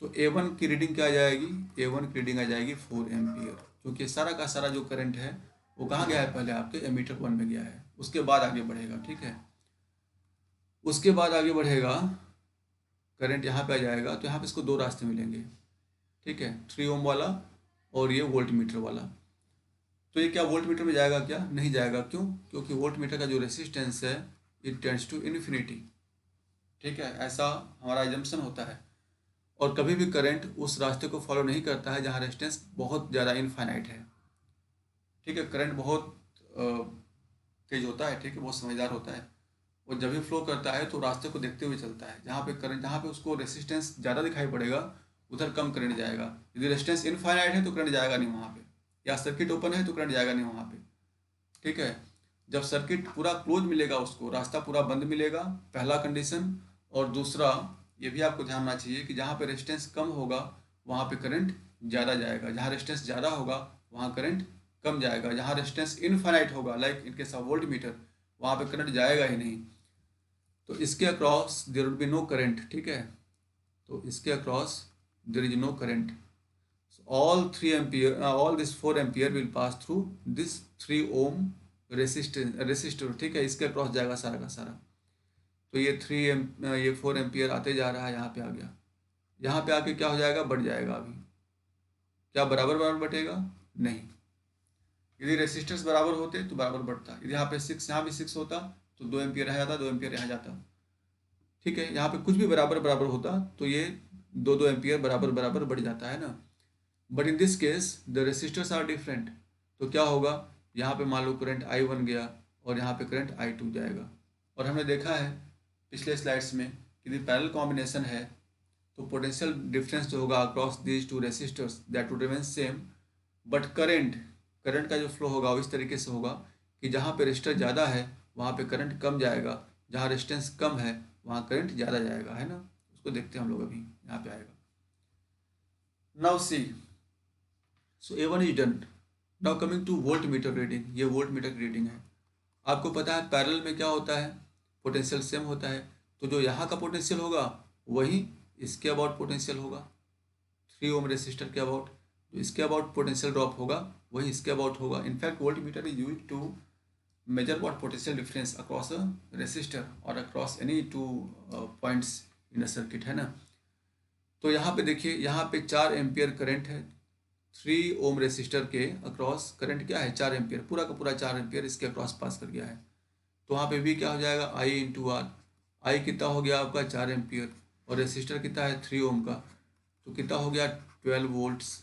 तो A1 की रीडिंग क्या आ जाएगी? A1 की रीडिंग आ जाएगी 4 एम्पियर, क्योंकि सारा का सारा जो करंट है वो कहाँ गया है? पहले आपके एमीटर 1 में गया है. उसके बाद आगे बढ़ेगा. ठीक है, उसके बाद आगे बढ़ेगा, करंट यहाँ पे आ जाएगा. तो यहाँ पे इसको दो रास्ते मिलेंगे. ठीक है, 3 ओम वाला और ये वोल्ट मीटर वाला. तो ये क्या वोल्ट मीटर में जाएगा? क्या नहीं जाएगा. क्यों? क्योंकि वोल्ट मीटर का जो रेसिस्टेंस है इट टेंड्स टू इन्फिनिटी. ठीक है, ऐसा हमारा एजम्पशन होता है. और कभी भी करंट उस रास्ते को फॉलो नहीं करता है जहाँ रेजिस्टेंस बहुत ज़्यादा इनफाइनाइट है. ठीक है, करंट बहुत तेज होता है. ठीक है, बहुत समझदार होता है. और जब भी फ्लो करता है तो रास्ते को देखते हुए चलता है. जहाँ पे करंट, जहाँ पे उसको रेजिस्टेंस ज़्यादा दिखाई पड़ेगा उधर कम करंट जाएगा. यदि रेजिस्टेंस इनफाइनाइट है तो करंट जाएगा नहीं वहाँ पे, या सर्किट ओपन है तो करंट जाएगा नहीं वहाँ पे. ठीक है, जब सर्किट पूरा क्लोज मिलेगा, उसको रास्ता पूरा बंद मिलेगा, पहला कंडीशन. और दूसरा ये भी आपको ध्यान रखना चाहिए कि जहाँ पे रेजिस्टेंस कम होगा वहाँ पे करंट ज़्यादा जाएगा, जहाँ रेजिस्टेंस ज़्यादा होगा वहाँ करंट कम जाएगा. जहाँ रेजिस्टेंस इनफाइनाइट होगा, like in case of voltmeter, वहाँ पे करंट जाएगा ही नहीं. तो इसके across there will be no current. ठीक है, तो इसके across there is no current. All 3 ampere, all this 4 ampere will pass through this 3 ohm resistor. ठीक है, इसके अक्रॉस जाएगा सारा का सारा. तो ये 4 एम्पियर आते जा रहा है, यहाँ पे आ गया. यहाँ पे आके क्या हो जाएगा? बढ़ जाएगा. अभी क्या बराबर बराबर बटेगा? नहीं. यदि रेसिस्टर्स बराबर होते तो बराबर बढ़ता. यदि यहाँ पे 6, यहाँ भी 6 होता तो 2 एम्पियर यहाँ जाता, 2 एम्पियर यहाँ जाता. ठीक है, यहाँ पे कुछ भी बराबर बराबर होता तो ये 2 एम्पियर बराबर बराबर बढ़ जाता है ना. But in this case the resistors are different. तो क्या होगा? यहाँ पे मान लो करंट I1 गया और यहाँ पे करंट I2 जाएगा. और हमने देखा है पिछले स्लाइड्स में कि यदि पैरेलल कॉम्बिनेशन है तो पोटेंशियल डिफरेंस जो होगा across these 2 resistors that would remain same. But current का जो फ्लो होगा वो इस तरीके से होगा कि जहाँ पे रेजिस्टर ज़्यादा है वहाँ पे करंट कम जाएगा, जहाँ रेजिस्टेंस कम है वहाँ करंट ज़्यादा जाएगा, है ना. उसको देखते हैं हम लोग. अभी यहाँ पे आएगा. Now see, so A1 is done. Now coming two volt meter reading. ये वोल्ट मीटर की रीडिंग है. आपको पता है पैरेलल में क्या होता है? पोटेंशियल सेम होता है. तो जो यहाँ का पोटेंशियल होगा वही इसके अबाउट पोटेंशियल होगा. 3 ओम रेसिस्टर के अबाउट जो इसके अबाउट पोटेंशियल ड्रॉप होगा वही इसके अबाउट होगा. In fact voltmeter is used to measure what potential difference across a resistor और across any 2 points in a circuit, है ना. तो यहाँ पे देखिए, यहाँ पे 4 एम्पियर करंट है. 3 ओम रेसिस्टर के अक्रॉस करंट क्या है? 4 एम्पियर. पूरा का पूरा 4 एम्पियर इसके अक्रॉस पास कर गया है. तो वहाँ पे भी क्या हो जाएगा? I into are. आई कितना हो गया आपका? 4 एम्पियर. और रेसिस्टर कितना है? 3 ओम का. तो कितना हो गया? 12 वोल्ट्स.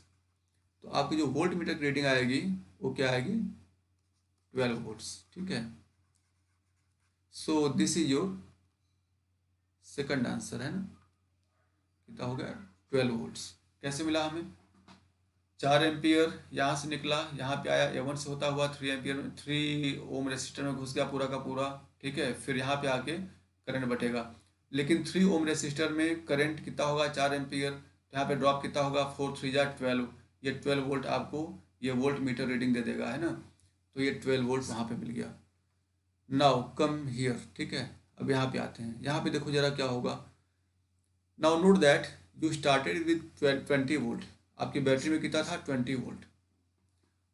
तो आपकी जो वोल्ट मीटर की रीडिंग आएगी वो क्या आएगी? 12 वोल्ट्स. ठीक है, so this is your second answer, है ना. कितना हो गया? 12 वोल्ट्स. कैसे मिला हमें? 4 एम्पियर यहाँ से निकला, यहाँ पे आया, A1 से होता हुआ 3 एम्पियर में 3 ओम रेसिस्टर में घुस गया पूरा का पूरा. ठीक है, फिर यहाँ पे आके करंट बटेगा. लेकिन 3 ओम रेसिस्टर में करंट कितना होगा? 4 एम्पियर. तो यहाँ पे ड्रॉप कितना होगा? 4 3 जा 12. ये 12 वोल्ट आपको ये वोल्ट मीटर रीडिंग दे देगा, है ना. तो ये 12 वोल्ट वहाँ पे मिल गया. Now come here. ठीक है, अब यहाँ पे आते हैं. यहाँ पे देखो जरा क्या होगा. Now note that you started with 20 volt, आपकी बैटरी में कितना था 20 वोल्ट,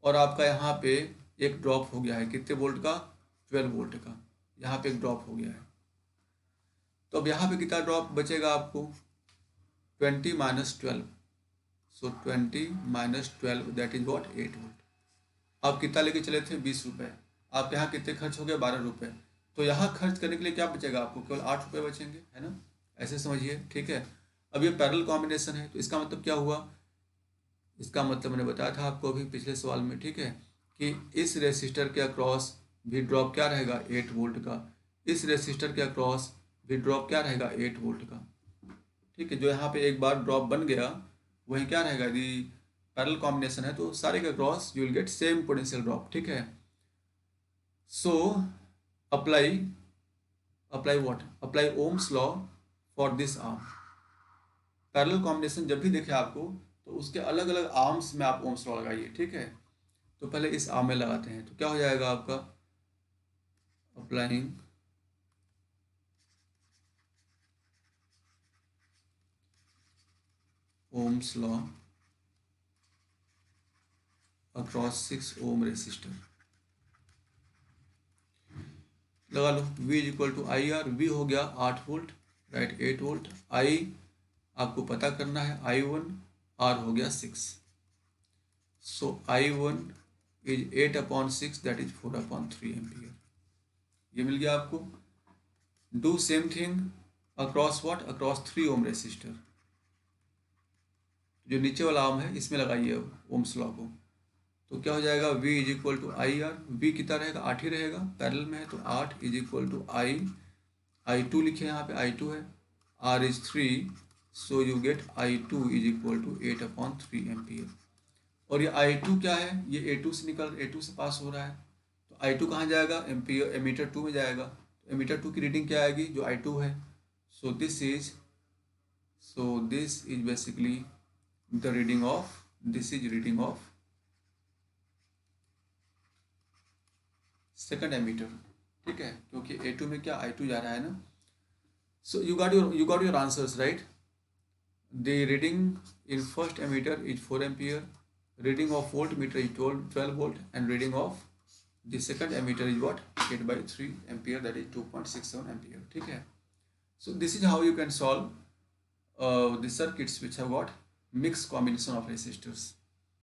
और आपका यहाँ पे एक ड्रॉप हो गया है कितने वोल्ट का 12 वोल्ट का, यहाँ पे एक ड्रॉप हो गया है। तो अब यहाँ पे कितना ड्रॉप बचेगा आपको 20 minus 12, so 20 minus 12 that is what 8 volt. आप कितना लेके चले थे 20 रुपये, आपके यहाँ कितने खर्च हो गए 12 रुपये, तो यहाँ खर्च करने के लिए क्या बचेगा आपको केवल 8 रुपये बचेंगे, है ना, ऐसे समझिए, ठीक है। अब ये पैरेलल कॉम्बिनेशन है, तो इसका मतलब क्या हुआ, इसका मतलब मैंने बताया था आपको अभी पिछले सवाल में, ठीक है, कि इस रेसिस्टर के अक्रॉस भी ड्रॉप क्या रहेगा 8 वोल्ट का, इस रेसिस्टर के अक्रॉस भी ड्रॉप क्या रहेगा 8 वोल्ट का, ठीक है। जो यहाँ पे एक बार ड्रॉप बन गया वही क्या रहेगा, यदि पैरेलल कॉम्बिनेशन है तो सारे के across you will get same potential drop, ठीक है। So apply apply what, apply Ohm's law for this arm. Parallel combination जब भी देखे आपको तो उसके अलग अलग आर्म्स में आप ओम्स लॉ लगाइए, ठीक है। तो पहले इस आर्म में लगाते हैं, तो क्या हो जाएगा आपका, applying Ohm's law across 6 ohm resistor, लगा लो। V is equal to I R, V हो गया 8 वोल्ट, राइट 8 वोल्ट, I आपको पता करना है I1, R हो गया 6, सो I1 is 8/6 that is 4/3 ampere, ये मिल गया आपको। Do same thing across what, across 3 ohm resistor, जो नीचे वाला आर्म है इसमें लगाइए ओम्स लॉ को, तो क्या हो जाएगा V is equal to I R, V कितना रहेगा 8 ही रहेगा, पैरेलल में है तो 8 इज इक्वल टू I2 लिखे यहाँ पे I2 है, R is 3, so you get I2 is equal to 8/3 ampere. और ये I2 क्या है, ये A2 से A2 से पास हो रहा है, तो I2 कहाँ जाएगा, एम्पियर एमीटर 2 में जाएगा, तो एमीटर 2 की रीडिंग क्या आएगी, जो I2 है, so this is basically the reading of, this is reading of second ammeter, ठीक है, क्योंकि A2 में क्या I2 जा रहा है ना। So you got your answers, right. The reading in first ammeter is 4 ampere, reading of voltmeter is 12 volt, and reading of the second emitter is what 8/3 ampere, that is 2.67 ampere, ठीक है। So this is how you can solve the circuits which have got mixed combination of resistors.